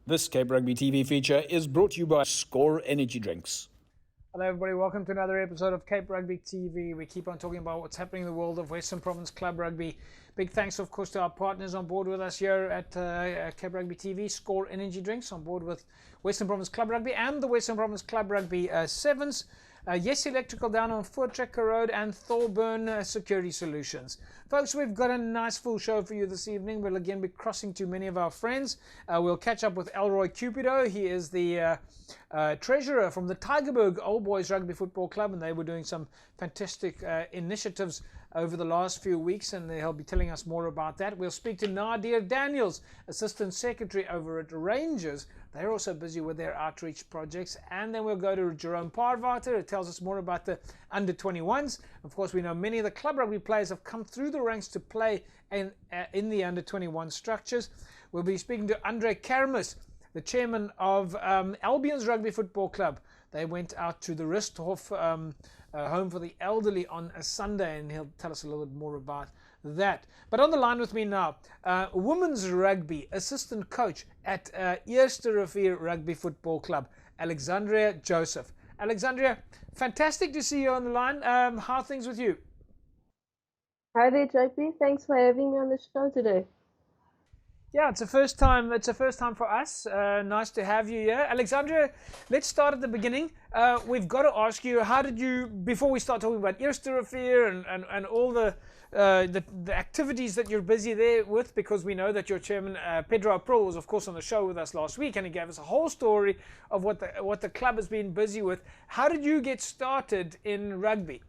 This Cape Rugby TV feature is brought to you by Score Energy Drinks. Hello everybody, welcome to another episode of Cape Rugby TV. We keep on talking about what's happening in the world of Western Province Club Rugby. Big thanks of course to our partners on board with us here at Cape Rugby TV, Score Energy Drinks, on board with Western Province Club Rugby and the Western Province Club Rugby Sevens. Yes Electrical down on Voortrekker Road, and Thorburn Security Solutions. Folks, we've got a nice full show for you this evening. We'll again be crossing to many of our friends. We'll catch up with Elroy Cupido. He is the treasurer from the Tygerberg Old Boys Rugby Football Club, and they were doing some fantastic initiatives over the last few weeks, and he'll be telling us more about that. We'll speak to Nadir Daniels, Assistant Secretary over at Rangers. They're also busy with their outreach projects. And then we'll go to Jerome Parvater, who tells us more about the under-21s. Of course, we know many of the club rugby players have come through the ranks to play in the under-21 structures. We'll be speaking to Andre Karamis, the chairman of Albion's Rugby Football Club. They went out to the Rusthof home for the elderly on a Sunday, and he'll tell us a little bit more about that. But on the line with me now, women's rugby assistant coach at Eerste Rivier Rugby Football Club, Alexandria Joseph. Alexandria, fantastic to see you on the line. How are things with you? Hi there, JP. Thanks for having me on the show today. Yeah, it's a first time. It's a first time for us. Nice to have you here, Alexandria. Let's start at the beginning. We've got to ask you, how did you, before we start talking about Eerste Rivier and all the activities that you're busy there with, because we know that your chairman Pedro April was of course on the show with us last week, and he gave us a whole story of what the club has been busy with. How did you get started in rugby?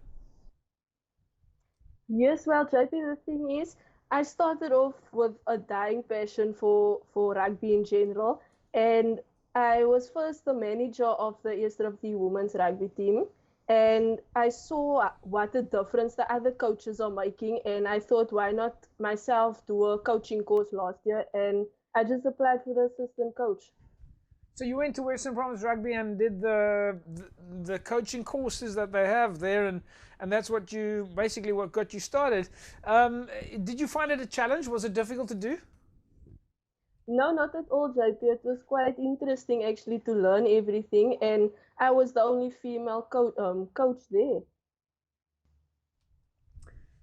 Yes, well, JP, the thing is, I started off with a dying passion for rugby in general, and I was first the manager of the Eerste Rivier women's rugby team, and I saw what a difference the other coaches are making, and I thought, why not myself do a coaching course last year, and I just applied for the assistant coach. So you went to Western Province Rugby and did the coaching courses that they have there, and that's what got you started. Did you find it a challenge? Was it difficult to do? No, not at all, JP. It was quite interesting actually to learn everything, and I was the only female coach there.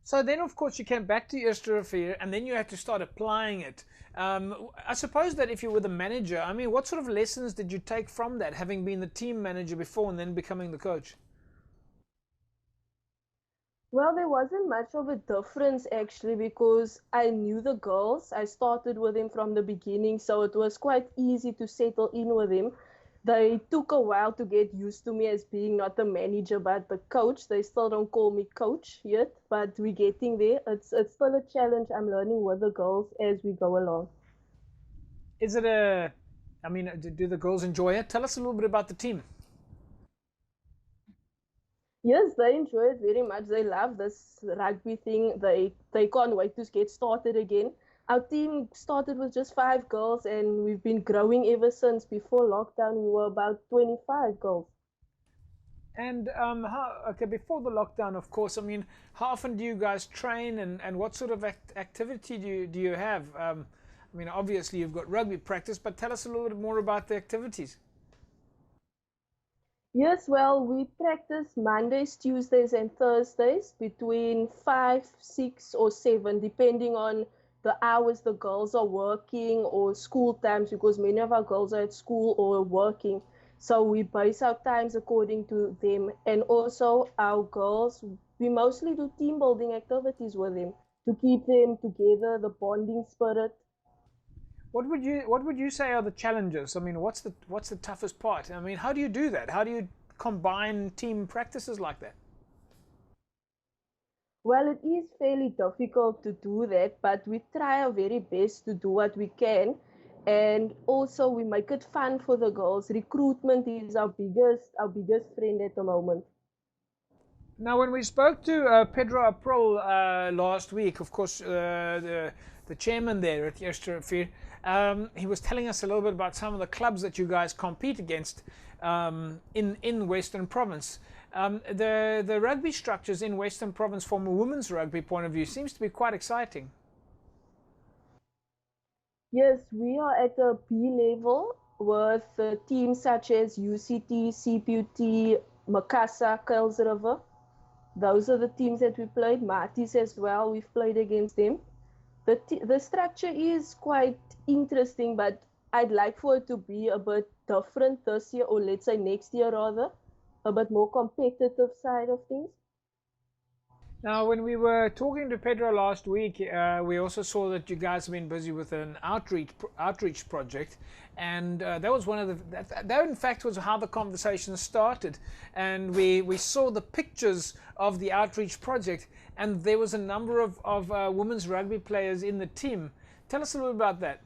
So then, of course, you came back to Eerste Rivier, and then you had to start applying it. I suppose that if you were the manager, I mean, what sort of lessons did you take from that, having been the team manager before and then becoming the coach? Well, there wasn't much of a difference actually, because I knew the girls. I started with them from the beginning, so it was quite easy to settle in with them. They took a while to get used to me as being not the manager but the coach. They still don't call me coach yet, but we're getting there. It's still a challenge. I'm learning with the girls as we go along. Is it do the girls enjoy it? Tell us a little bit about the team. Yes, they enjoy it very much. They love this rugby thing. They can't wait to get started again. Our team started with just 5 girls, and we've been growing ever since. Before lockdown, we were about 25 girls. And before the lockdown, of course, I mean, how often do you guys train, and what sort of activity do you have? I mean, obviously you've got rugby practice, but tell us a little bit more about the activities. Yes, well, we practice Mondays, Tuesdays, and Thursdays between 5, 6, or 7, depending on the hours the girls are working or school times, because many of our girls are at school or working. So we base our times according to them. And also our girls, we mostly do team building activities with them to keep them together, the bonding spirit. What would you say are the challenges? I mean, what's the toughest part? I mean, how do you do that? How do you combine team practices like that? Well, it is fairly difficult to do that, but we try our very best to do what we can. And also we make it fun for the girls. Recruitment is our biggest friend at the moment. Now, when we spoke to Pedro April last week, of course, the chairman there at Eerste Rivier, he was telling us a little bit about some of the clubs that you guys compete against in Western Province. The rugby structures in Western Province from a women's rugby point of view seems to be quite exciting. Yes, we are at a B level, with teams such as UCT, CPUT, Makassar, Kuils River. Those are the teams that we played. Matis as well, we've played against them. The structure is quite interesting, but I'd like for it to be a bit different this year, or let's say next year rather, a bit more competitive side of things. Now, when we were talking to Pedro last week, we also saw that you guys have been busy with an outreach project, and that was one of the that in fact was how the conversation started. And we saw the pictures of the outreach project, and there was a number of women's rugby players in the team. Tell us a little about that.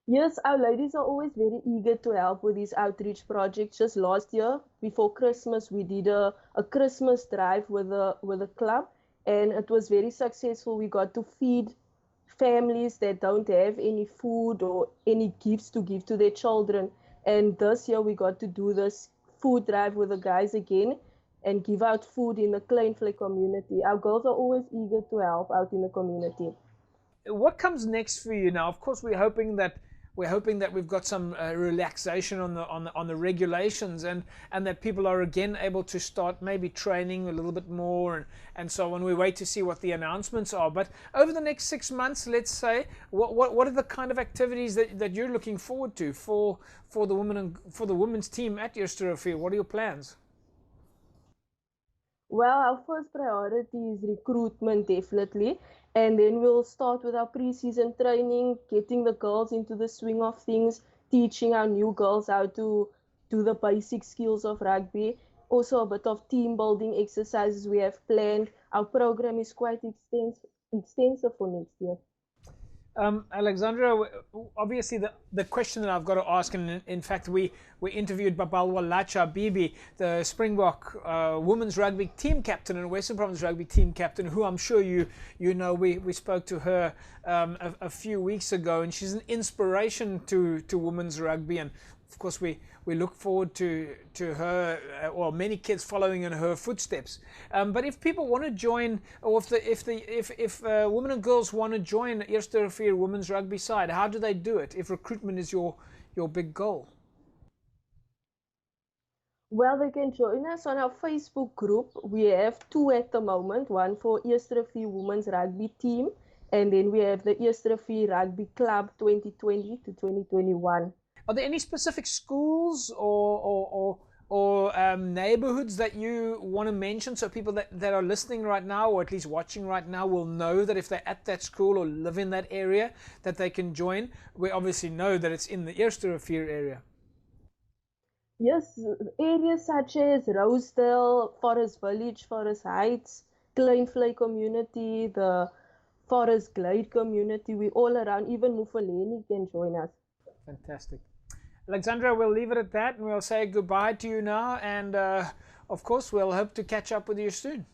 Yes, our ladies are always very eager to help with these outreach projects. Just last year, before Christmas, we did a Christmas drive with a club, and it was very successful. We got to feed families that don't have any food or any gifts to give to their children. And this year, we got to do this food drive with the guys again and give out food in the Kleinvlei community. Our girls are always eager to help out in the community. What comes next for you now? Of course, we're hoping that we've got some relaxation on the regulations, and that people are again able to start maybe training a little bit more, and so on. We wait to see what the announcements are. But over the next 6 months, let's say, what are the kind of activities that you're looking forward to for the women and for the women's team at Eerste? What are your plans? Well, our first priority is recruitment, definitely. And then we'll start with our pre-season training, getting the girls into the swing of things, teaching our new girls how to do the basic skills of rugby. Also a bit of team building exercises we have planned. Our program is quite extensive for next year. Alexandra, obviously the question that I've got to ask, and in fact we interviewed Babalwa Lacha Bibi, the Springbok women's rugby team captain and Western Province rugby team captain, who I'm sure you know. We spoke to her a few weeks ago, and she's an inspiration to women's rugby, and of course we look forward to her, or many kids following in her footsteps. But if people want to join, or if women and girls want to join Eerste women's rugby side, how do they do it if recruitment is your big goal? Well, they can join us on our Facebook group. We have two at the moment, one for Eerste women's rugby team, and then we have the Eerste Rugby Club 2020 to 2021. Are there any specific schools or neighborhoods that you want to mention, so people that are listening right now, or at least watching right now, will know that if they're at that school or live in that area, that they can join? We obviously know that it's in the Eerste area. Yes, areas such as Rosedale, Forest Village, Forest Heights, Kleinvlei community, the Forest Glade community, we all around, even Mufuleni can join us. Fantastic. Alexandra, we'll leave it at that, and we'll say goodbye to you now, and of course we'll hope to catch up with you soon.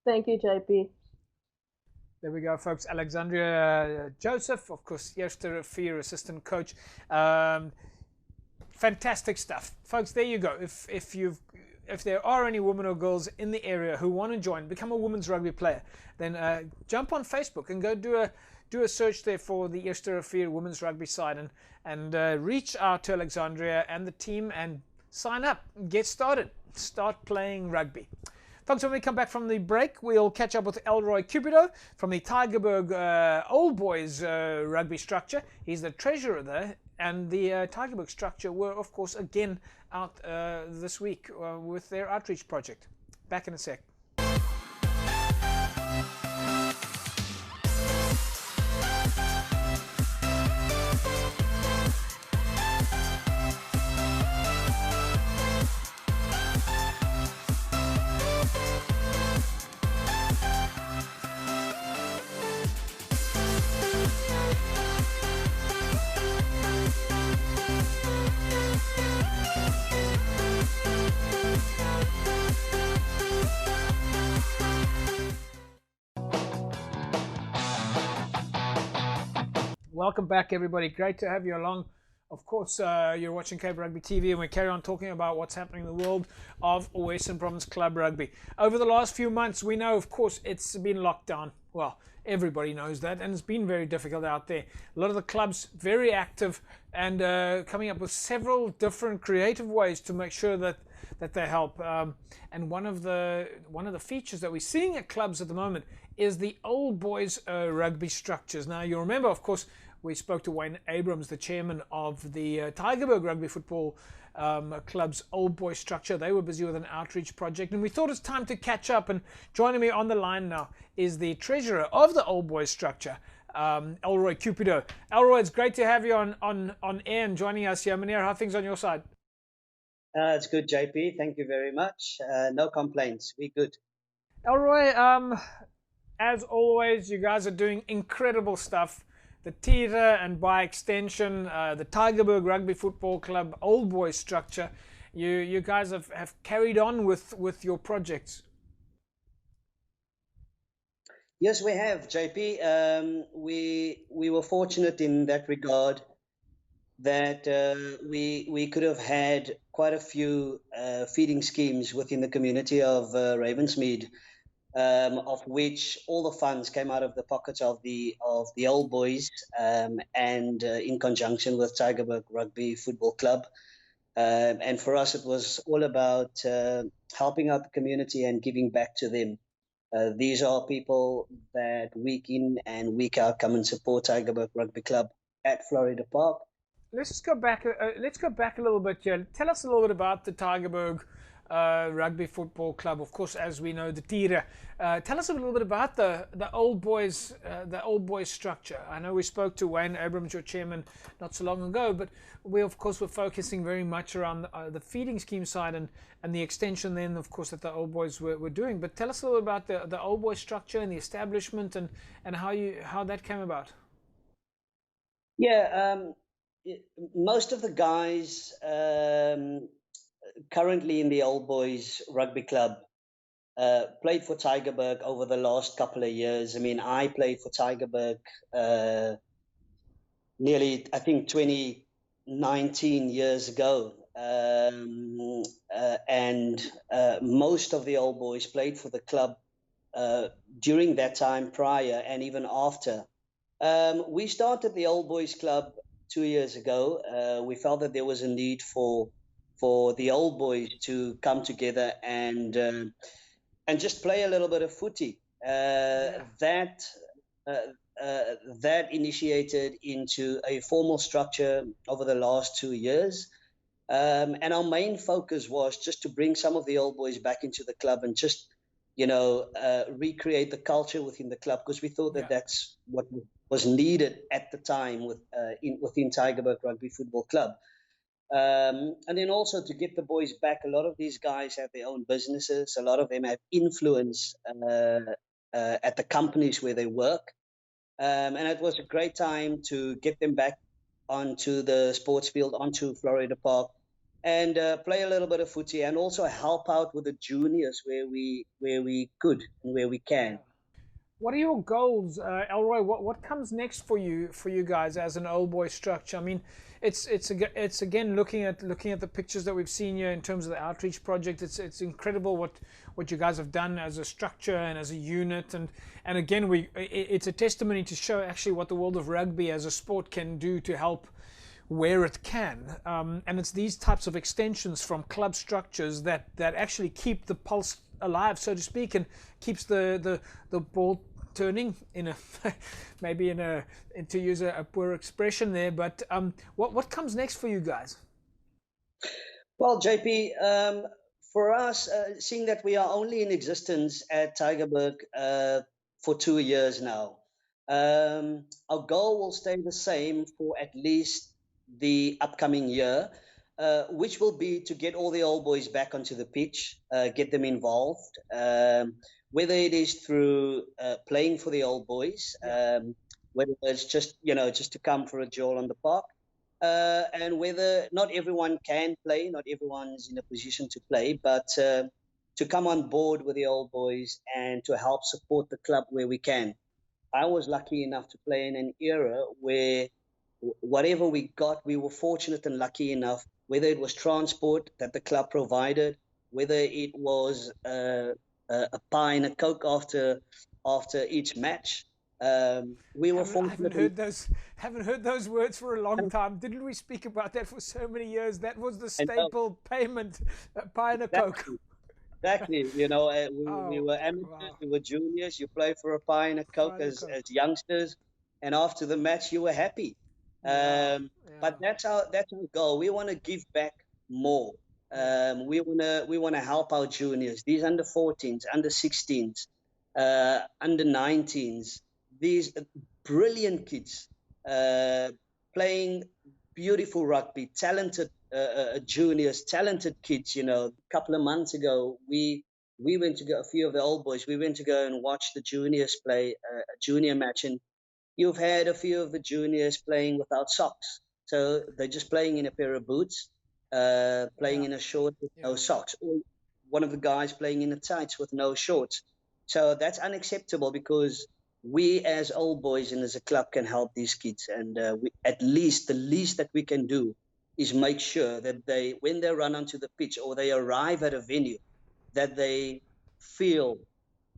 Thank you, JP. There we go, folks. Alexandria Joseph, of course, Eerste assistant coach. Fantastic stuff, folks. There you go. If there are any women or girls in the area who want to join, become a women's rugby player, then jump on Facebook and go do a search there for the Eerste women's rugby side, and reach out to Alexandria and the team and sign up, get started, start playing rugby. Folks, when we come back from the break, we'll catch up with Elroy Cupido from the Tygerberg Old Boys rugby structure. He's the treasurer there, and the Tygerberg structure were, of course, again out this week with their outreach project. Back in a sec. Welcome back, everybody. Great to have you along. Of course, you're watching Cape Rugby TV, and we carry on talking about what's happening in the world of Western Province Club Rugby. Over the last few months, we know, of course, it's been locked down. Well, Everybody knows that, and it's been very difficult out there. A lot of the clubs very active and coming up with several different creative ways to make sure that they help. And one of the features that we're seeing at clubs at the moment is the old boys rugby structures. Now you remember, of course, we spoke to Wayne Abrams, the chairman of the Tygerberg Rugby Football Club's old boy structure. They were busy with an outreach project, and we thought it's time to catch up. And joining me on the line now is the treasurer of the old boy structure, Elroy Cupido. Elroy, it's great to have you on air and joining us here. Meneer, how are things on your side? It's good, JP. Thank you very much. No complaints. We're good. Elroy, as always, you guys are doing incredible stuff. The Tira and by extension, the Tygerberg Rugby Football Club old boy structure. You guys have carried on with your projects. Yes, we have, JP. We were fortunate in that regard that we could have had quite a few feeding schemes within the community of Ravensmead, of which all the funds came out of the pockets of the old boys, and in conjunction with Tygerberg Rugby Football Club. And for us, it was all about helping out the community and giving back to them. These are people that week in and week out come and support Tygerberg Rugby Club at Florida Park. Let's just go back. Let's go back a little bit here. Tell us a little bit about the Tygerberg Rugby Football Club. Of course, as we know, the Tira. Tell us a little bit about the old boys structure. I know we spoke to Wayne Abrams, your chairman, not so long ago, but we of course were focusing very much around the feeding scheme side and the extension then, of course, that the old boys were doing. But tell us a little about the old boys structure and the establishment and how that came about. Yeah. Most of the guys currently in the old boys rugby club played for Tygerberg over the last couple of years. I mean, I played for Tygerberg nearly, I think, 19 years ago. And most of the old boys played for the club during that time prior and even after. We started the old boys club 2 years ago. We felt that there was a need for the old boys to come together and just play a little bit of footy. That initiated into a formal structure over the last 2 years. And our main focus was just to bring some of the old boys back into the club and just, recreate the culture within the club, because we thought that that's what was needed at the time within Tygerberg Rugby Football Club. And then also to get the boys back. A lot of these guys have their own businesses. A lot of them have influence at the companies where they work. And it was a great time to get them back onto the sports field, onto Florida Park, and play a little bit of footy, and also help out with the juniors where we could and where we can. What are your goals, Elroy? What comes next for you guys as an old boy structure? I mean, it's again looking at the pictures that we've seen here in terms of the outreach project. It's incredible what you guys have done as a structure and as a unit, and again it's a testimony to show actually what the world of rugby as a sport can do to help where it can, and it's these types of extensions from club structures that actually keep the pulse alive, so to speak, and keeps the ball turning in a maybe to use a poor expression there. But what comes next for you guys? Well, JP, for us, seeing that we are only in existence at Tygerberg for 2 years now, our goal will stay the same for at least the upcoming year, which will be to get all the old boys back onto the pitch, get them involved, whether it is through playing for the old boys, whether it's just to come for a jaw on the park, and whether not everyone can play, not everyone's in a position to play, but to come on board with the old boys and to help support the club where we can. I was lucky enough to play in an era where whatever we got, we were fortunate and lucky enough, whether it was transport that the club provided, whether it was a pie and a Coke after each match, We were I fortunate. haven't heard those words for a long time. Didn't we speak about that for so many years? That was the And, staple payment, pie and a Coke. exactly, exactly. You know, we Oh, were amateurs, wow. we were juniors. You play for a pie and a Pie Coke and a Coke. as youngsters, and after the match, you were happy. Yeah, But yeah, that's our goal. We want to give back more. yeah. We wanna help our juniors, these under 14s, under 16s, under 19s. These brilliant kids playing beautiful rugby, talented juniors, talented kids. You know, a couple of months ago, we went to go. A few of the old boys. We went to go and watch the juniors play a junior match, and you've had a few of the juniors playing without socks. So they're just playing in a pair of boots, playing Yeah, in a short with no yeah. socks, or one of the guys playing in the tights with no shorts. So that's unacceptable, because we as old boys and as a club can help these kids. And at least the least that we can do is make sure that when they run onto the pitch or they arrive at a venue, that they feel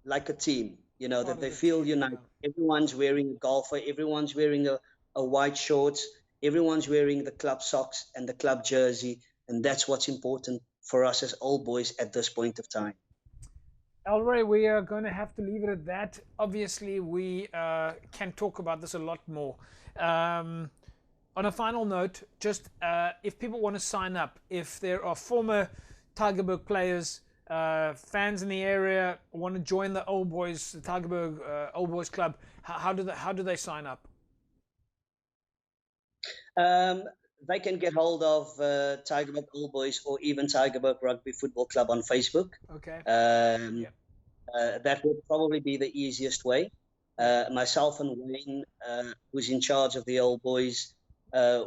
like a team, Part that of they the feel team. united. Yeah. Everyone's wearing a golfer, everyone's wearing a white shorts, everyone's wearing the club socks and the club jersey. And that's what's important for us as old boys at this point of time. Elroy, we are going to have to leave it at that. Obviously, we can talk about this a lot more. On a final note, just if people want to sign up, if there are former Tigerberg players, fans in the area want to join the Old Boys, the Tigerberg Old Boys Club, how do they sign up? Um, they can get hold of Tigerberg Old Boys or even Tigerberg Rugby Football Club on Facebook. Okay. Um, Yeah. that would probably be the easiest way. Yeah. Myself and Wayne, who's in charge of the Old Boys,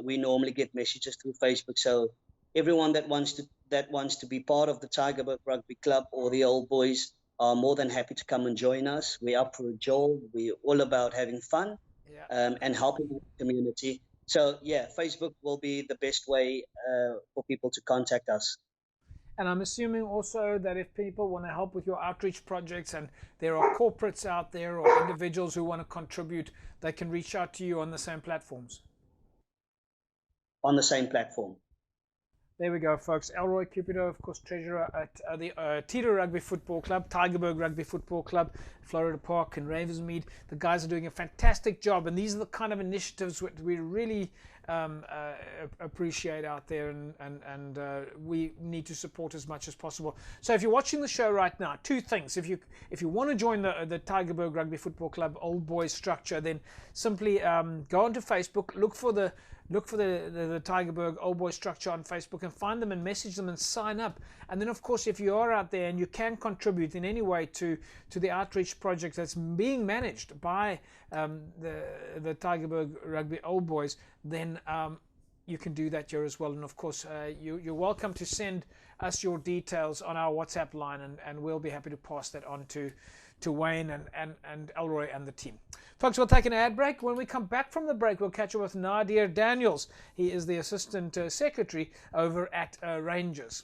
we normally get messages through Facebook. So everyone that wants to be part of the Tigerberg Rugby Club or the Old Boys are more than happy to come and join us. We're up for a jolt. We're all about having fun, Yeah. and helping the community. So yeah, Facebook will be the best way for people to contact us. And I'm assuming also that if people want to help with your outreach projects and there are corporates out there or individuals who want to contribute, they can reach out to you on the same platforms. On the same platform. There we go, folks. Elroy Cupido, of course, treasurer at the Tito Rugby Football Club, Tigerberg Rugby Football Club, Florida Park and Ravensmead. The guys are doing a fantastic job, and these are the kind of initiatives that we really appreciate out there, and we need to support as much as possible. So if you're watching the show right now, two things. If you want to join the Tigerberg Rugby Football Club Old Boys structure, then simply go onto Facebook, look for the Tigerberg Old Boy structure on Facebook and find them and message them and sign up. And then, of course, if you are out there and you can contribute in any way to the outreach project that's being managed by the Tigerberg Rugby Old Boys, then you can do that here as well. And of course, you're welcome to send us your details on our WhatsApp line, and we'll be happy to pass that on to Wayne and Elroy and the team. Folks, we'll take an ad break. When we come back from the break, we'll catch up with Nadir Daniels. He is the Assistant Secretary over at Rangers.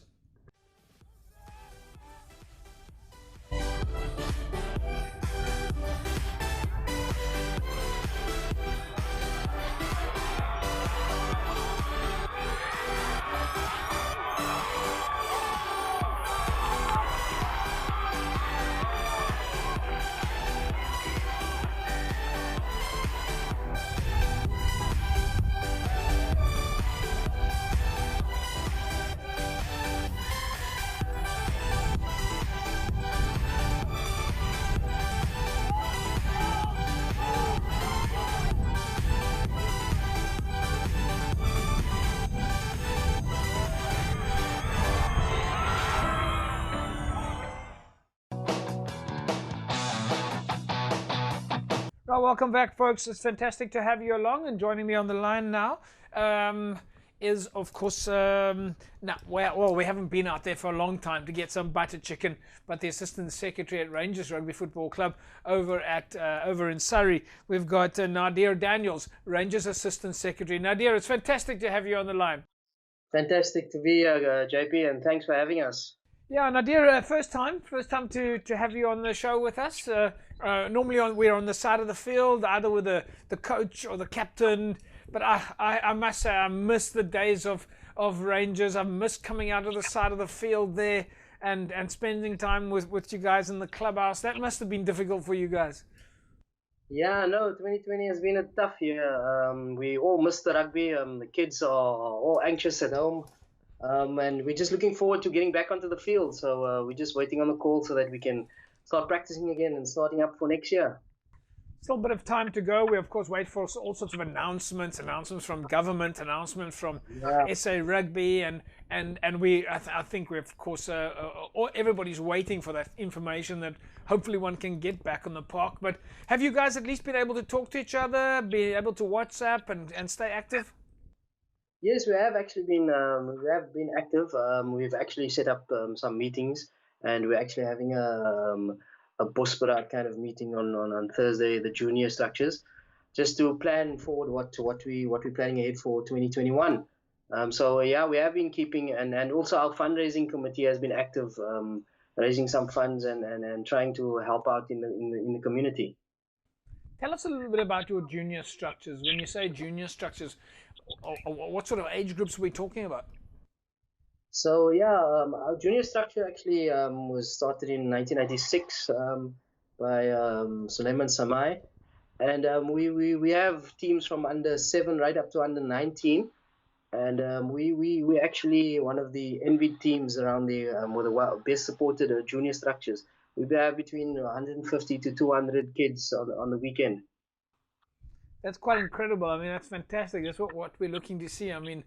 Well, welcome back, folks. It's fantastic to have you along, and joining me on the line now is, of course, we haven't been out there for a long time to get some butter chicken, but the Assistant Secretary at Rangers Rugby Football Club over in Surrey. We've got Nadir Daniels, Rangers Assistant Secretary. Nadir, it's fantastic to have you on the line. Fantastic to be here, JP, and thanks for having us. Yeah, Nadir, first time to have you on the show with us. Normally we're on the side of the field, either with the coach or the captain. But I must say, I miss the days of Rangers. I miss coming out of the side of the field there and spending time with you guys in the clubhouse. That must have been difficult for you guys. Yeah, no, 2020 has been a tough year. We all miss the rugby. The kids are all anxious at home. And we're just looking forward to getting back onto the field. So we're just waiting on the call so that we can start practicing again and starting up for next year. Still a bit of time to go. We of course wait for all sorts of announcements from government, announcements from SA Rugby, and I think we of course everybody's waiting for that information that hopefully one can get back on the park. But have you guys at least been able to talk to each other, be able to WhatsApp and stay active? Yes, we have actually been active. We've actually set up some meetings, and we're actually having a Bospora kind of meeting on Thursday, the junior structures, just to plan forward what we're planning ahead for 2021. So yeah, we have been keeping, and also our fundraising committee has been active, raising some funds and trying to help out in the community. Tell us a little bit about your junior structures. When you say junior structures, what sort of age groups are we talking about? So yeah, our junior structure actually was started in 1996 by Suleiman Samai, and we have teams from under 7 right up to under 19, and we actually one of the envied teams around the with the best supported junior structures. We have between 150 to 200 kids on the weekend. That's quite incredible. I mean, that's fantastic. That's what we're looking to see. I mean,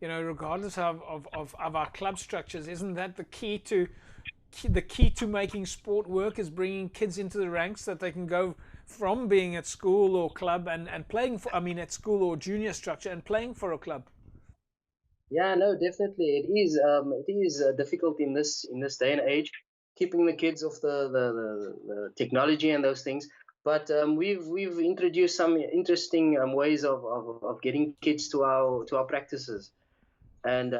you know, regardless of our club structures, isn't that the key to making sport work, is bringing kids into the ranks that they can go from being at school or club and playing for, I mean, at school or junior structure and playing for a club. Yeah, no, definitely. It is difficult in this day and age, keeping the kids off the technology and those things. But we've introduced some interesting ways of getting kids to our practices, and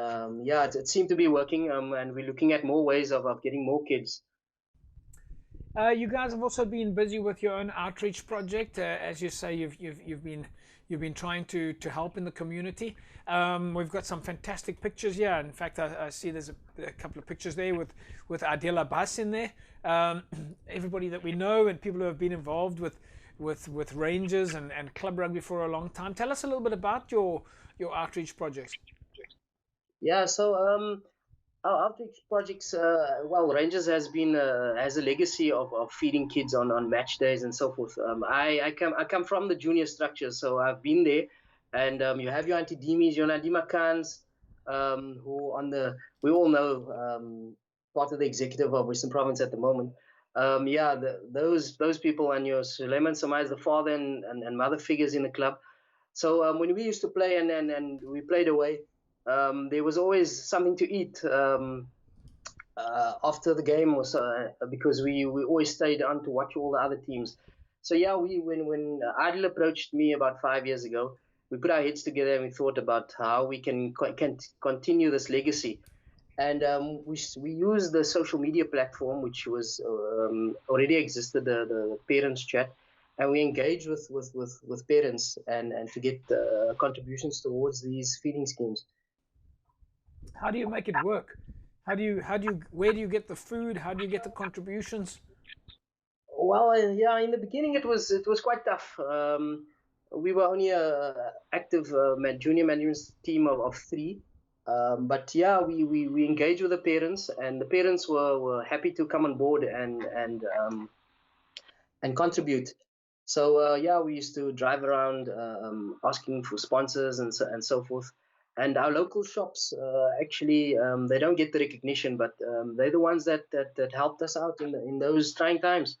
yeah, it seemed to be working. And we're looking at more ways of getting more kids. You guys have also been busy with your own outreach project, as you say. You've been trying to help in the community. We've got some fantastic pictures here. In fact, I see there's a couple of pictures there with Adela Bas in there. Everybody that we know and people who have been involved with Rangers and club rugby for a long time. Tell us a little bit about your outreach projects. Yeah, so our outreach projects, well, Rangers has a legacy of feeding kids on match days and so forth. I come from the junior structure, so I've been there, and you have your Auntie Dimis, your Nadima Khans, who we all know, part of the executive of Western Province at the moment. Yeah, those people, and your Suleiman Samai is the father and mother figures in the club. So when we used to play and we played away, there was always something to eat after the game, or so, because we always stayed on to watch all the other teams. So yeah, when Adil approached me about 5 years ago, we put our heads together and we thought about how we can continue this legacy. And we used the social media platform, which was already existed, the parents chat, and we engaged with parents and to get contributions towards these feeding schemes. How do you make it work? Where do you get the food? How do you get the contributions? Well, yeah, in the beginning it was quite tough. We were only a active junior management team of 3. But yeah, we engaged with the parents, and the parents were happy to come on board and contribute. So yeah, we used to drive around asking for sponsors and so forth. And our local shops actually they don't get the recognition, but they're the ones that helped us out in those trying times.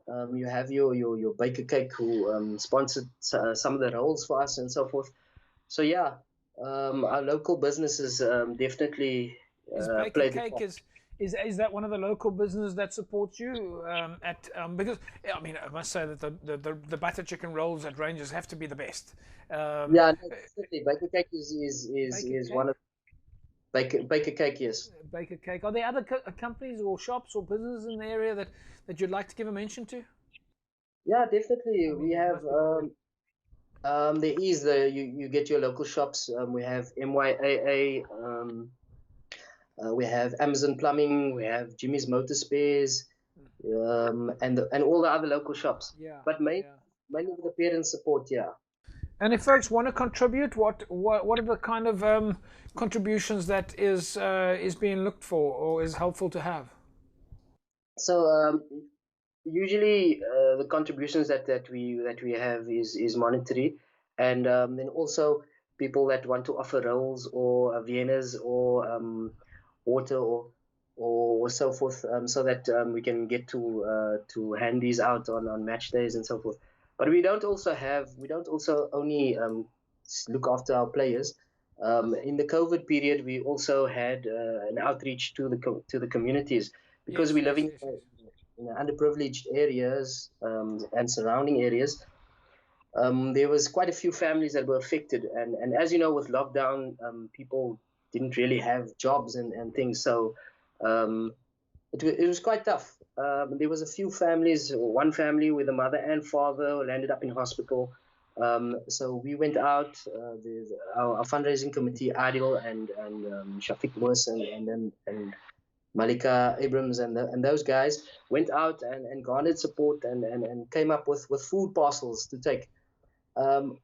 You have your baker cake, who sponsored some of the roles for us and so forth. So yeah, our local businesses definitely Baker Cake is that one of the local businesses that supports you because I mean, I must say that the butter chicken rolls at Rangers have to be the best. Yeah, no, definitely. Baker Cake is one of Baker Cake, yes. Baker Cake. Are there other companies or shops or businesses in the area that you'd like to give a mention to? Yeah, definitely. I mean, We it have must be quite good. there is you get your local shops. We have MYAA. We have Amazon Plumbing. We have Jimmy's Motor Spares, and all the other local shops. Yeah, But yeah. mainly with the parents' support. Yeah. And if folks want to contribute, what are the kind of contributions that is being looked for or is helpful to have? So usually the contributions that we have is monetary, and then also people that want to offer rolls or Viennas or water or so forth, so that we can get to hand these out on match days and so forth. But we don't also only look after our players. In the COVID period, we also had an outreach to the communities because Yes, we live yes, yes, yes. in underprivileged areas and surrounding areas. There was quite a few families that were affected, and as you know, with lockdown, people didn't really have jobs and things, so um, it was quite tough. There was a few families, one family where the mother and father landed up in hospital. So we went out, our fundraising committee, Adil and Shafiq Moos and Malika Abrams and those guys went out and garnered support and came up with food parcels to take.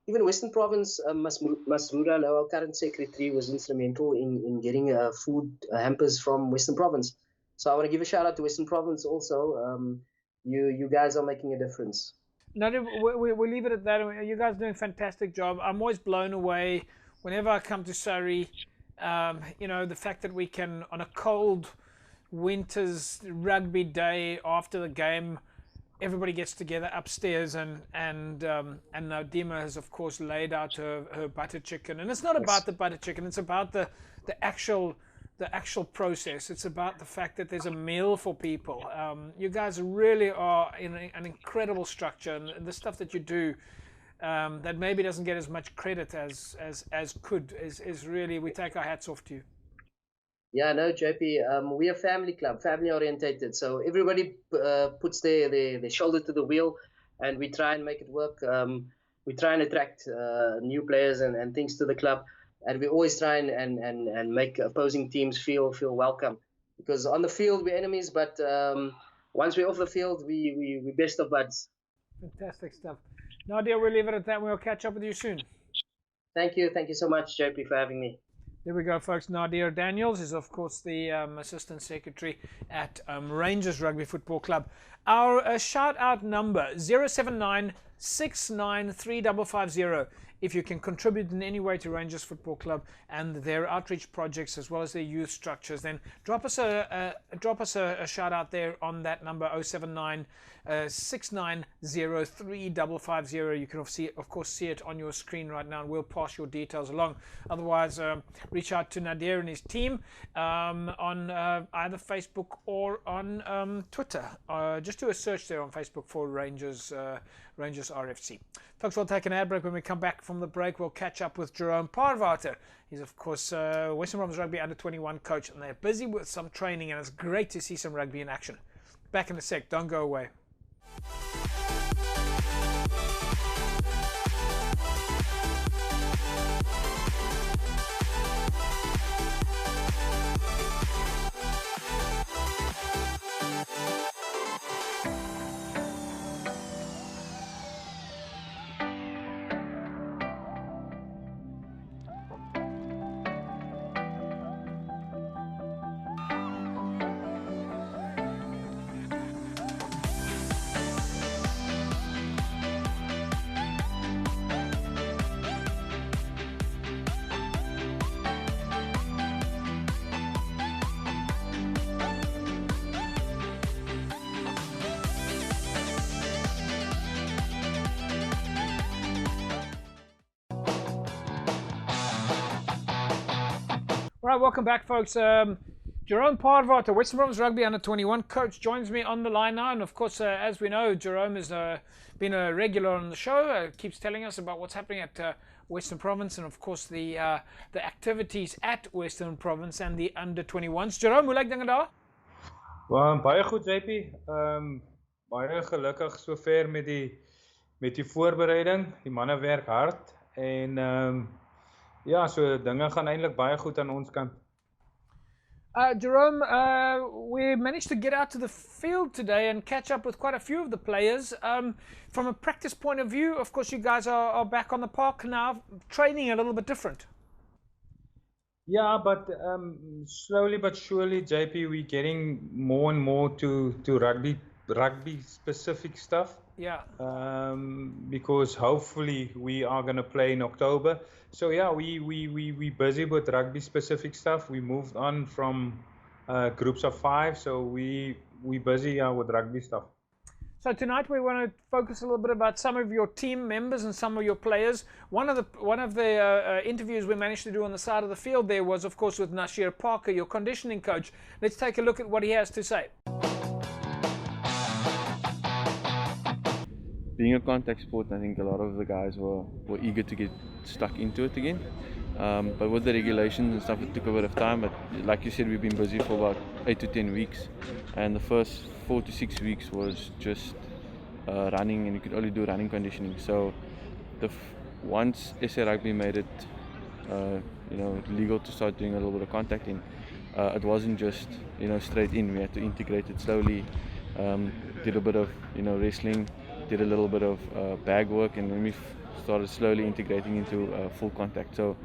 Even Western Province, Masrura, our current secretary, was instrumental in getting food hampers from Western Province. So I want to give a shout out to Western Province also. You guys are making a difference. No, we leave it at that. You guys are doing a fantastic job. I'm always blown away whenever I come to Surrey. The fact that we can, on a cold winter's rugby day after the game, everybody gets together upstairs and Naudima has of course laid out her butter chicken, and it's not about the butter chicken, it's about the actual process. It's about the fact that there's a meal for people. You guys really are in an incredible structure, and the stuff that you do that maybe doesn't get as much credit as could is really, we take our hats off to you. Yeah, no, JP, we're a family club, family orientated. So everybody puts their shoulder to the wheel, and we try and make it work. We try and attract new players and things to the club, and we always try and make opposing teams feel welcome. Because on the field we're enemies, but once we're off the field, we best of buds. Fantastic stuff. Nadia, we'll leave it at that. We'll catch up with you soon. Thank you so much, JP, for having me. There we go, folks. Nadia Daniels is, of course, the Assistant Secretary at Rangers Rugby Football Club. Our shout-out number, 079 693 if you can contribute in any way to Rangers Football Club and their outreach projects as well as their youth structures, then drop us a shout-out there on that number, 079 6903550. You can of course see it on your screen right now, and we'll pass your details along. Otherwise, reach out to Nadir and his team on either Facebook or on Twitter. Just do a search there on Facebook for Rangers RFC. Folks, we'll take an ad break. When we come back from the break, we'll catch up with Jerome Parvater. He's, of course, Western Province Rugby under-21 coach, and they're busy with some training, and it's great to see some rugby in action. Back in a sec. Don't go away. All right, welcome back, folks. Jerome Parvater, Western Province Rugby under-21 coach, joins me on the line now. And of course, as we know, Jerome has been a regular on the show, keeps telling us about what's happening at Western Province and, of course, the activities at Western Province and the under-21s. Jerome, hoe lyk dinge daar? Baie goed, JP. baie gelukkig sover met die voorbereiding. Die manne werk hard en ja, so dinge gaan eintlik baie goed aan ons kant. Jerome, we managed to get out to the field today and catch up with quite a few of the players. From a practice point of view, of course, you guys are back on the park now, training a little bit different. Yeah, but slowly but surely, JP, we're getting more and more to rugby specific stuff. Yeah. Because hopefully we are going to play in October. So yeah, we busy with rugby specific stuff. We moved on from groups of 5, so we busy with rugby stuff. So tonight we want to focus a little bit about some of your team members and some of your players. One of the interviews we managed to do on the side of the field there was, of course, with Nasir Parker, your conditioning coach. Let's take a look at what he has to say. Being a contact sport, I think a lot of the guys were eager to get stuck into it again. But with the regulations and stuff, it took a bit of time. But like you said, we've been busy for about 8 to 10 weeks. And the first 4 to 6 weeks was just running, and you could only do running conditioning. So once SA Rugby made it legal to start doing a little bit of contacting, it wasn't just straight in. We had to integrate it slowly. Did a bit of wrestling, did a little bit of bag work, and then we started slowly integrating into full contact. So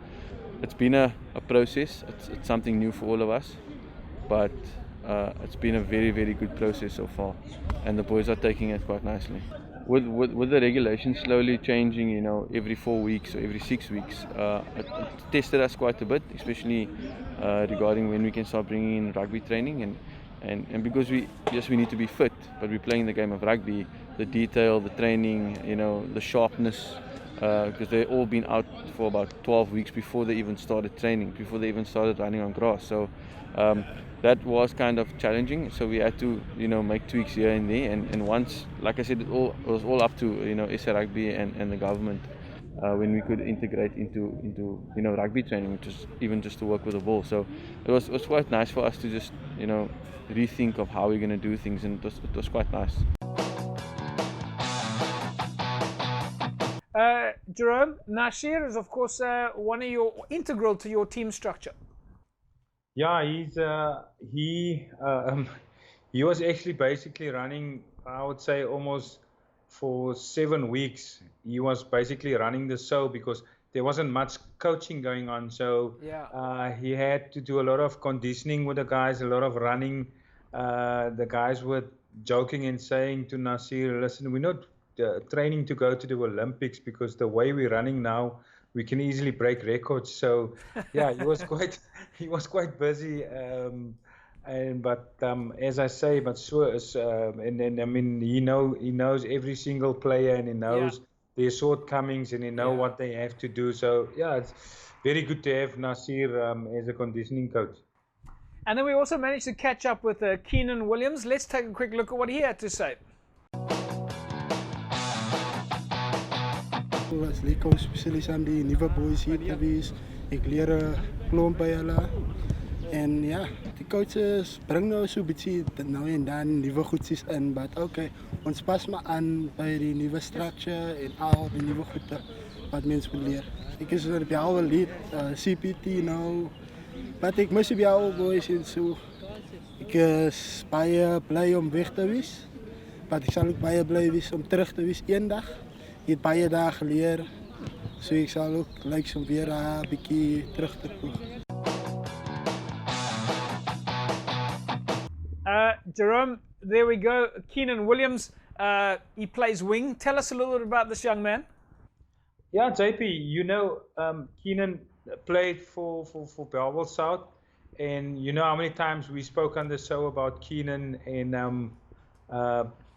it's been a process. It's something new for all of us, but it's been a very, very good process so far, and the boys are taking it quite nicely. With the regulations slowly changing, every 4 weeks or every 6 weeks, it tested us quite a bit, especially regarding when we can start bringing in rugby training, and because we need to be fit, but we're playing the game of rugby. The detail, the training, the sharpness, because they've all been out for about 12 weeks before they even started training, before they even started running on grass. So that was kind of challenging. So we had to, make tweaks here and there. And once, like I said, it was all up to, SA Rugby and the government when we could integrate into rugby training, which is even just to work with the ball. So it was quite nice for us to just, rethink of how we're going to do things, and it was quite nice. Jerome, Nasir is of course one of your integral to your team structure. Yeah, he was actually basically running, I would say, almost for 7 weeks. He was basically running the show because there wasn't much coaching going on. So he had to do a lot of conditioning with the guys, a lot of running. The guys were joking and saying to Nasir, listen, we're not training to go to the Olympics, because the way we're running now, we can easily break records. So yeah, he was quite busy. But as I say, but sure is, and I mean, he knows every single player, and he knows their shortcomings, and he knows what they have to do. So yeah, it's very good to have Nasir as a conditioning coach. And then we also managed to catch up with Keenan Williams. Let's take a quick look at what he had to say. Was lekker om spesialis aan die nuwe boys hier te wees. Ek leer 'n klomp by hulle. En ja, die coaches bring nou so 'n bietjie nou en dan nuwe goedjies in, but okay, ons pas maar aan by die nuwe structure en al die nuwe goede wat mense moet leer. Ek is op jou lead CPT nou. Wat ek mis op jou boys en so. Ek is baie bly om weg te wees. Maar ek sal ook baie bly wees om terug te wees eendag. Ek het baie dae geleer, so ek sal ook lyk om weer 'n bietjie terug te kom. Jerome, there we go. Keenan Williams, he plays wing. Tell us a little bit about this young man. Yeah, JP, Keenan played for Bellville South, and you know how many times we spoke on the show about Keenan, and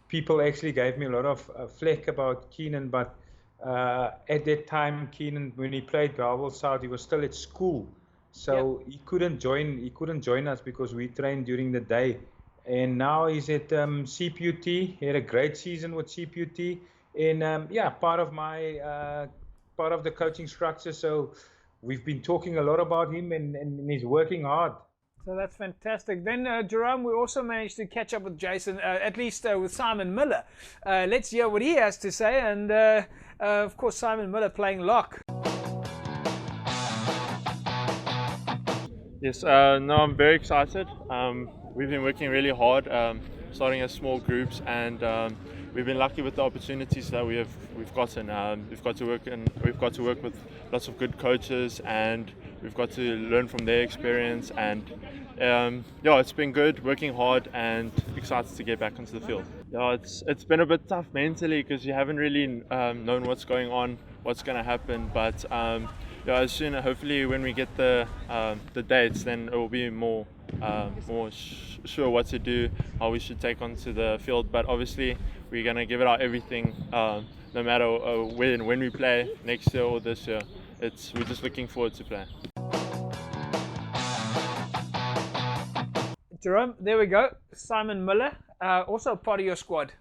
people actually gave me a lot of flack about Keenan, but at that time, Keenan, when he played Bellville South, he was still at school, so he couldn't join us because we trained during the day. And now he's at CPUT. He had a great season with CPUT, and part of the coaching structure. So we've been talking a lot about him, and he's working hard. So that's fantastic. Then, Jerome, we also managed to catch up with Jason, at least with Simon Miller. Let's hear what he has to say. And, of course, Simon Miller playing lock. Yes, no, I'm very excited. We've been working really hard, starting as small groups, and we've been lucky with the opportunities that we've gotten. We've got to work with lots of good coaches, and we've got to learn from their experience. And yeah, it's been good, working hard, and excited to get back onto the field. Yeah, it's been a bit tough mentally because you haven't really known what's going on, what's going to happen, but. Yeah, as soon hopefully when we get the dates, then it will be more sure what to do, how we should take onto the field. But obviously we're gonna give it our everything, no matter when we play next year or this year. We're just looking forward to play. Jerome, there we go. Simon Miller, also part of your squad.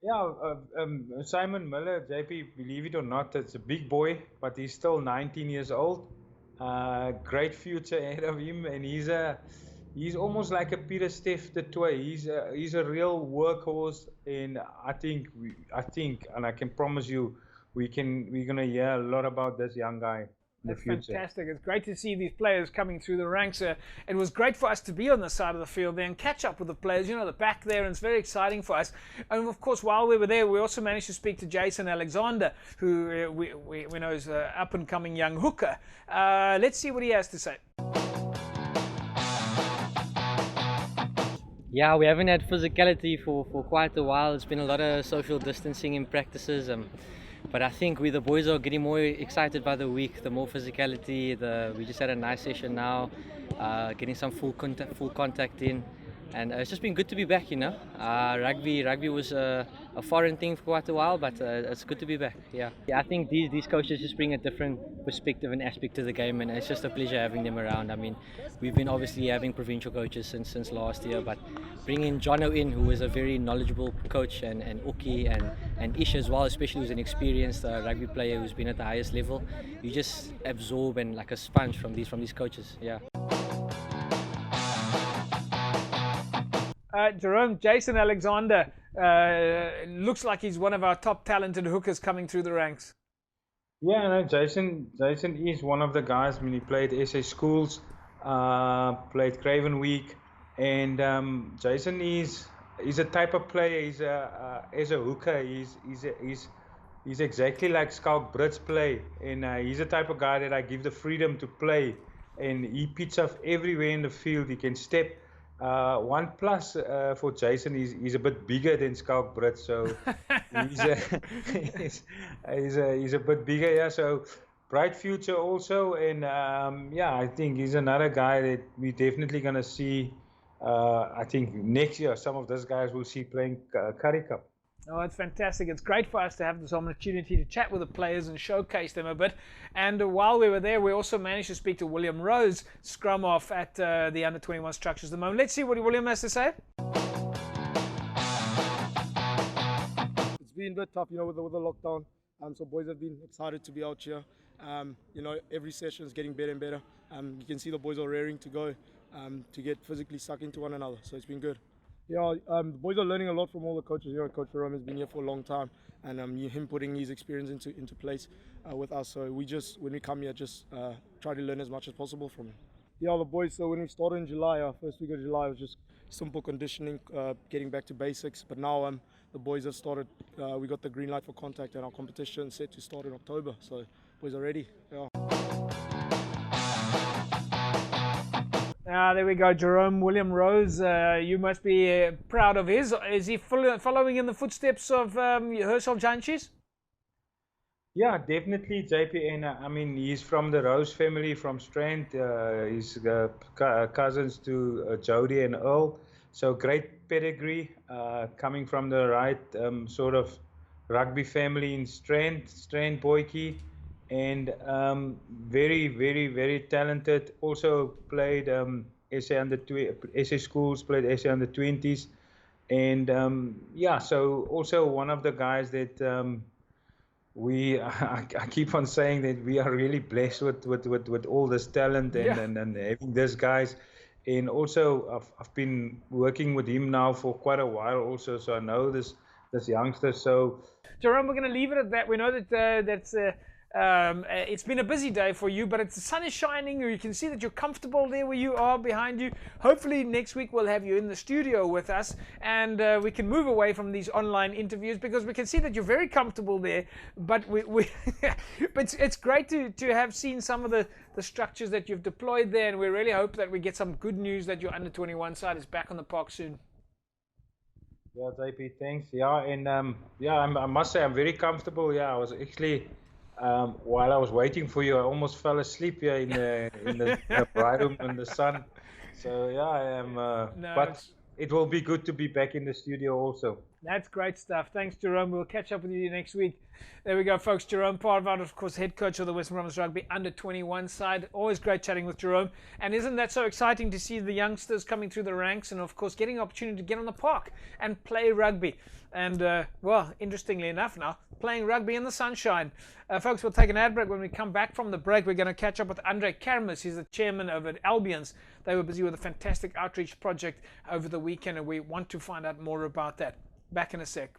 Yeah, Simon Miller, JP, believe it or not, it's a big boy, but he's still 19 years old. Great future ahead of him, and he's almost like a Peter Steph the toy. He's a real workhorse, and I think, and I can promise you, we're gonna hear a lot about this young guy. That's fantastic. It's great to see these players coming through the ranks. It was great for us to be on the side of the field there and catch up with the players, the back there, and it's very exciting for us. And of course, while we were there, we also managed to speak to Jason Alexander, who we know is an up-and-coming young hooker. Let's see what he has to say. Yeah, we haven't had physicality for quite a while. It's been a lot of social distancing in practices. But I think the boys are getting more excited by the week, the more physicality. We just had a nice session now, getting some full contact in, and it's just been good to be back. Rugby was a foreign thing for quite a while, but it's good to be back. Yeah, I think these coaches just bring a different perspective and aspect to the game, and it's just a pleasure having them around. I mean, we've been obviously having provincial coaches since last year, but bringing Jono in, who is a very knowledgeable coach, and Uki and Ish as well, especially who's an experienced rugby player who's been at the highest level, you just absorb and like a sponge from these coaches. Yeah. Jerome, Jason Alexander looks like he's one of our top talented hookers coming through the ranks. Yeah, no, Jason is one of the guys. I mean, he played SA Schools, played Craven Week, and Jason is a type of player. As a hooker, he's exactly like Skalk Brits play, and he's the type of guy that I give the freedom to play, and he picks up everywhere in the field. He can step. One plus for Jason, he's a bit bigger than Skalk Brits, so he's a bit bigger. Yeah, so bright future also, and yeah, I think he's another guy that we're definitely gonna see. I think next year some of those guys will see playing Currie Cup. Oh, it's fantastic. It's great for us to have this opportunity to chat with the players and showcase them a bit. And while we were there, we also managed to speak to William Rose, scrum off at the under-21 structures at the moment. Let's see what William has to say. It's been a bit tough, with the lockdown. So boys have been excited to be out here. Every session is getting better and better. You can see the boys are raring to go to get physically stuck into one another. So it's been good. Yeah, the boys are learning a lot from all the coaches. Coach Jerome has been here for a long time, and him putting his experience into place with us. So when we come here, just try to learn as much as possible from him. Yeah, the boys. So when we started in July, first week of July was just simple conditioning, getting back to basics. But now the boys have started. We got the green light for contact, and our competition set to start in October. So boys are ready. Yeah. There we go, Jerome. William Rose, you must be proud of his. Is he following in the footsteps of Herschel Janchis? Yeah, definitely, JP. And I mean, he's from the Rose family from Strand. He's cousins to Jody and Earl. So great pedigree, coming from the right sort of rugby family in Strand Boykie. And very, very, very talented. Also played SA Schools, played SA under 20s, and yeah. So also one of the guys that I keep on saying that we are really blessed with all this talent and having these guys. And also, I've been working with him now for quite a while also, so I know this youngster. So, Jerome, we're going to leave it at that. We know that it's been a busy day for you, but the sun is shining. You can see that you're comfortable there where you are behind you. Hopefully next week we'll have you in the studio with us, and we can move away from these online interviews because we can see that you're very comfortable there. But but it's great to have seen some of the structures that you've deployed there, and we really hope that we get some good news that your under 21 side is back on the park soon. Yeah, JP, thanks. Yeah, and I must say I'm very comfortable. Yeah, I was actually while I was waiting for you, I almost fell asleep here in the bright room in the sun. So yeah, I am. But it will be good to be back in the studio also. That's great stuff. Thanks, Jerome. We'll catch up with you next week. There we go, folks. Jerome Parvat, of course, head coach of the Western Province Rugby under 21 side. Always great chatting with Jerome. And isn't that so exciting to see the youngsters coming through the ranks and, of course, getting an opportunity to get on the park and play rugby. And, well, interestingly enough now, playing rugby in the sunshine. Folks, we'll take an ad break. When we come back from the break, we're going to catch up with Andre Karamis. He's the chairman over at Albions. They were busy with a fantastic outreach project over the weekend, and we want to find out more about that. Back in a sec.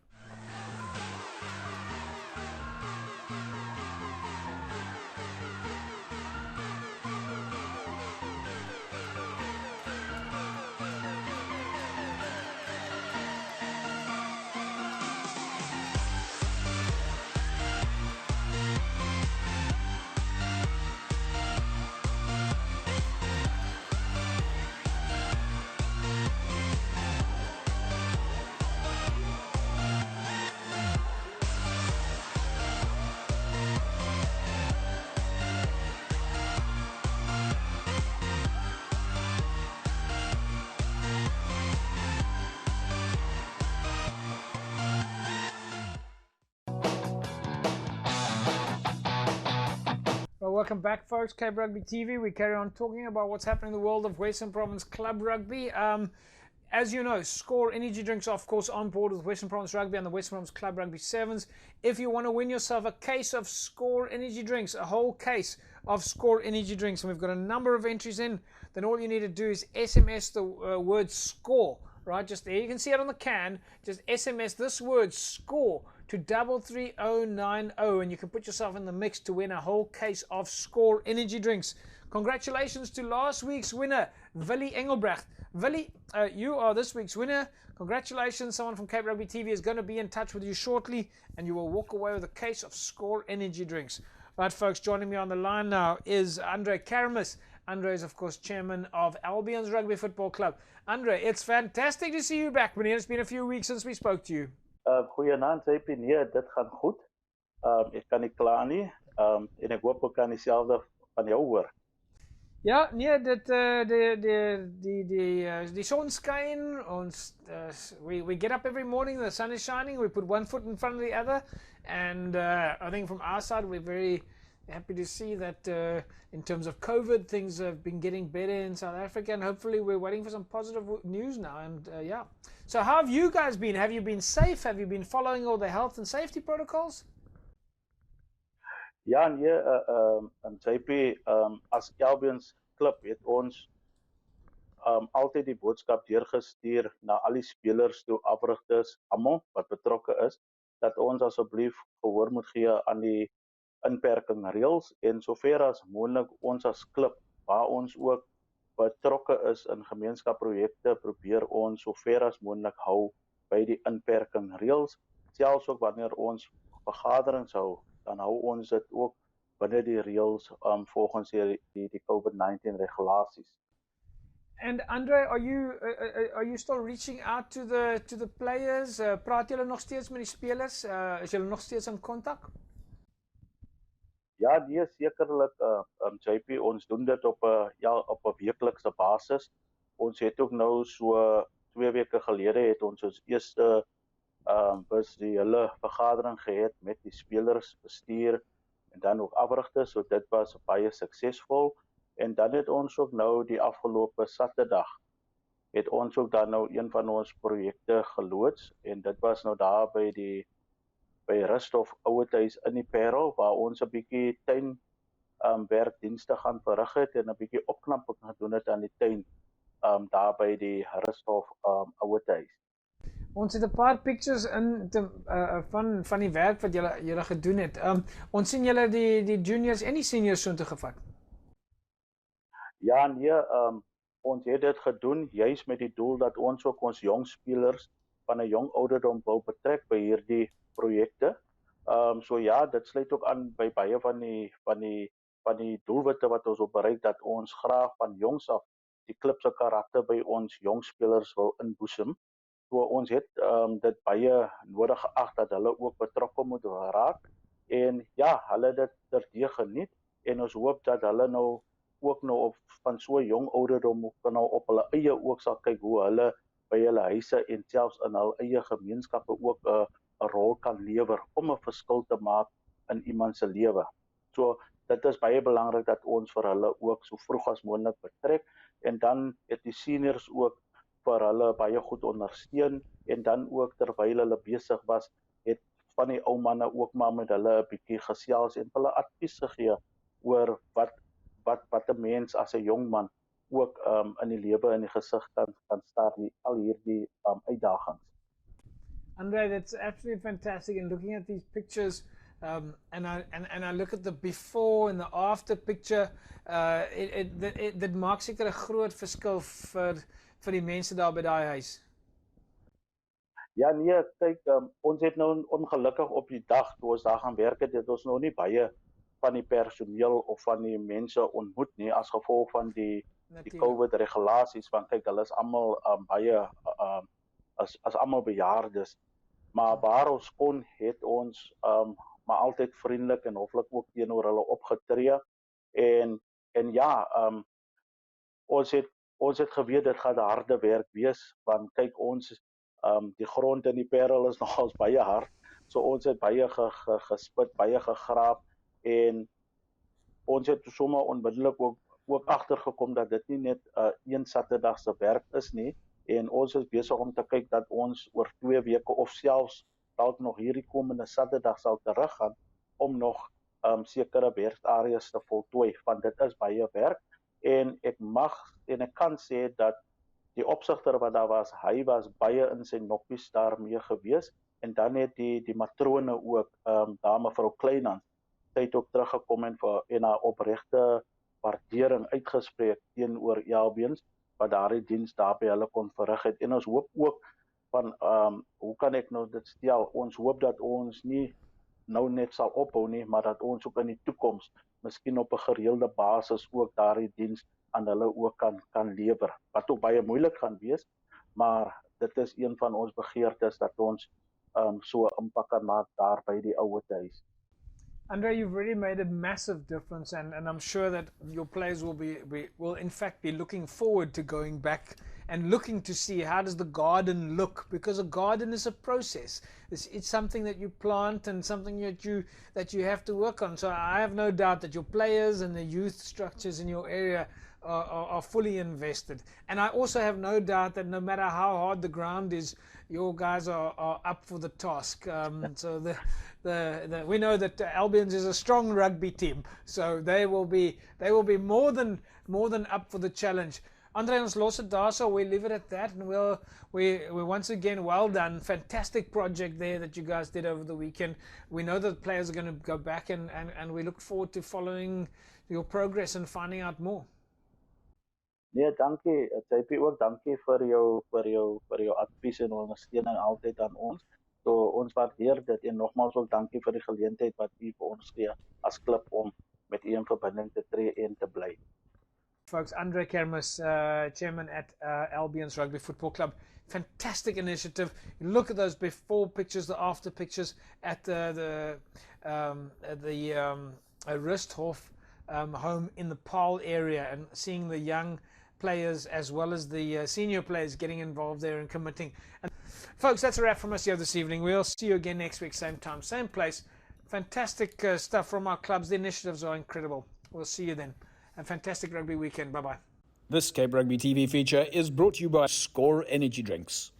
Well, welcome back, folks. Cape Rugby TV. We carry on talking about what's happening in the world of Western Province Club Rugby. As you know, Score energy drinks are, of course, on board with Western Province Rugby and the Western Province Club Rugby Sevens. If you want to win yourself a case of Score energy drinks, a whole case of Score energy drinks, and we've got a number of entries in, then all you need to do is SMS the word SCORE, right? Just there, you can see it on the can. Just SMS this word SCORE to 33090, and you can put yourself in the mix to win a whole case of Score energy drinks. Congratulations to last week's winner, Willie Engelbrecht. Willie, you are this week's winner. Congratulations. Someone from Cape Rugby TV is going to be in touch with you shortly, and you will walk away with a case of Score energy drinks. Right, folks, joining me on the line now is Andre Karamis. Andre is, of course, chairman of Albion's Rugby Football Club. Andre, it's fantastic to see you back, meneer. It's been a few weeks since we spoke to you. Goeienaand, JP. Nee, dit gaan goed. Ek kan nie kla nie. En ek hoop ek kan dieselfde van jou hoor. Ja, nee, die son skyn. We get up every morning, the sun is shining, we put one foot in front of the other, and I think from our side we're very happy to see that in terms of COVID, things have been getting better in South Africa, and hopefully we're waiting for some positive news now. And yeah, so how have you guys been? Have you been safe? Have you been following all the health and safety protocols? Ja, nee, JP, as Albions klub het ons altyd die boodskap deurgestuur na al die spelers toe, afrigters, almal wat betrokke is, dat ons asseblief gehoor moet gee aan die inperking reëls en sover as moontlik ons as klub waar ons ook betrokke is in gemeenskapprojekte probeer ons sover as moontlik hou by die inperking reëls, selfs ook wanneer ons vergaderings hou, dan hou ons dit ook binne die reëls volgens die COVID-19 regulasies. And Andre, are you still reaching out to the players? Praat julle nog steeds met die spelers? Is julle nog steeds in kontak? Ja, nee, sekerlik, JP, ons doen dit op 'n weeklikse basis. Ons het ook nou so 2 weke gelede het ons eerste die hele vergadering gehad met die spelers, bestuur en dan ook afrigters, so dit was baie suksesvol. En dan het ons ook nou die afgelope Saterdag het ons ook dan nou een van ons projekte geloods en dit was nou daar by Rusthof Ouerhuis in die Parel waar ons 'n bietjie tuin werkdienste gaan verrig het en 'n bietjie opknapping gedoen het aan die tuin. daar by die Rusthof ouerhuis. Ons het 'n paar pictures van die werk wat julle gedoen het. Ons sien julle die juniors en die seniors so toe gevat. Ja, nee, ons het dit gedoen juis met die doel dat ons ook ons jong spelers van 'n jong ouderdom wil betrek by hierdie projekte. So ja, dit sluit ook aan by baie van die doelwitte wat ons wil bereik, dat ons graag van jongs af die klub se karakter by ons jong spelers wil inboesem. So ons het dit baie nodig geag dat hulle ook betrokke moet raak. En ja, hulle het dit terdeeg geniet en ons hoop dat hulle nou ook nou op van so jong ouderdom kan nou op hulle eie ook sal kyk hoe hulle by hulle huise en selfs in hul eie gemeenskappe ook 'n rol kan lewer om 'n verskil te maak in iemand se lewe. So dit is baie belangrik dat ons vir hulle ook so vroeg as moontlik betrek en dan het die seniors ook vir hulle baie goed ondersteun en dan ook terwyl hulle besig was, het van die ou manne ook maar met hulle 'n bietjie gesels en hulle advies gegee oor wat 'n mens as 'n jong man ook in die lewe in die gesig kan staar al hierdie uitdagings. Andre, that's absolutely fantastic. And looking at these pictures, and I look at the before and the after picture, dit maak seker 'n groot verskil vir die mense daar by daai huis. Ja nee, kyk, ons het nou ongelukkig op die dag toe ons daar gaan werk het ons nou nie baie van die personeel of van die mense ontmoet nie as gevolg van die COVID regulasies, want kyk, hulle is almal baie as almal bejaardes. Maar waar ons kon, het ons maar altyd vriendelik en hoflik ook teenoor hulle opgetree. En ja, ons het geweet dit gaan 'n harde werk wees, want kyk, ons die grond in die Parel is nogals baie hard. So ons het baie gespit, baie gegraaf en ons het sommer onmiddellik ook agtergekom dat dit nie net een Saterdag se werk is nie. En ons is besig om te kyk dat ons oor 2 weke of selfs dalk nog hierdie komende Saterdag sal teruggaan om nog sekere werkareas te voltooi, want dit is baie werk. En ek kan sê dat die opsigter wat daar was, hy was baie in sy noppies daarmee gewees. En dan het die matrone ook, daar mevrou Kleinhans, sy het ook teruggekom en haar opregte waardering uitgespreek teenoor Albions wat daardie diens daar by hulle kon verrig het. En ons hoop ook van, hoe kan ek nou dit stel, ons hoop dat ons nie nou net sal ophou nie, maar dat ons ook in die toekoms, miskien op 'n gereelde basis ook daardie diens aan hulle ook kan lewer. Wat ook baie moeilik gaan wees, maar dit is een van ons begeertes dat ons so 'n impak kan maak daar by die ouerhuis. Andre, you've really made a massive difference, and I'm sure that your players will in fact be looking forward to going back and looking to see how does the garden look, because a garden is a process. It's something that you plant and something that you have to work on. So I have no doubt that your players and the youth structures in your area are fully invested. And I also have no doubt that no matter how hard the ground is, your guys are up for the task. So we know that Albions is a strong rugby team, so they will be more than up for the challenge. Andre, ons los dit daar, so we leave it at that, and we once again, well done, fantastic project there that you guys did over the weekend. We know that players are going to go back, and we look forward to following your progress and finding out more. Nee, dankie. JP ook dankie vir jou advies en ondersteuning altyd aan ons. So ons waardeer dit en nogmaals ook dankie vir die geleentheid wat u vir ons gee as klub om met u in verbinding te tree en te bly. Folks, Andre Kermis, chairman at Albions Rugby Football Club. Fantastic initiative. You look at those before pictures, the after pictures at the Rusthof home in the Paarl area, and seeing the young players as well as the senior players getting involved there and committing. And folks, that's a wrap from us here this evening. We'll see you again next week, same time, same place. Fantastic stuff from our clubs. The initiatives are incredible. We'll see you then. A fantastic rugby weekend. Bye-bye. This Cape Rugby TV feature is brought to you by Score Energy Drinks.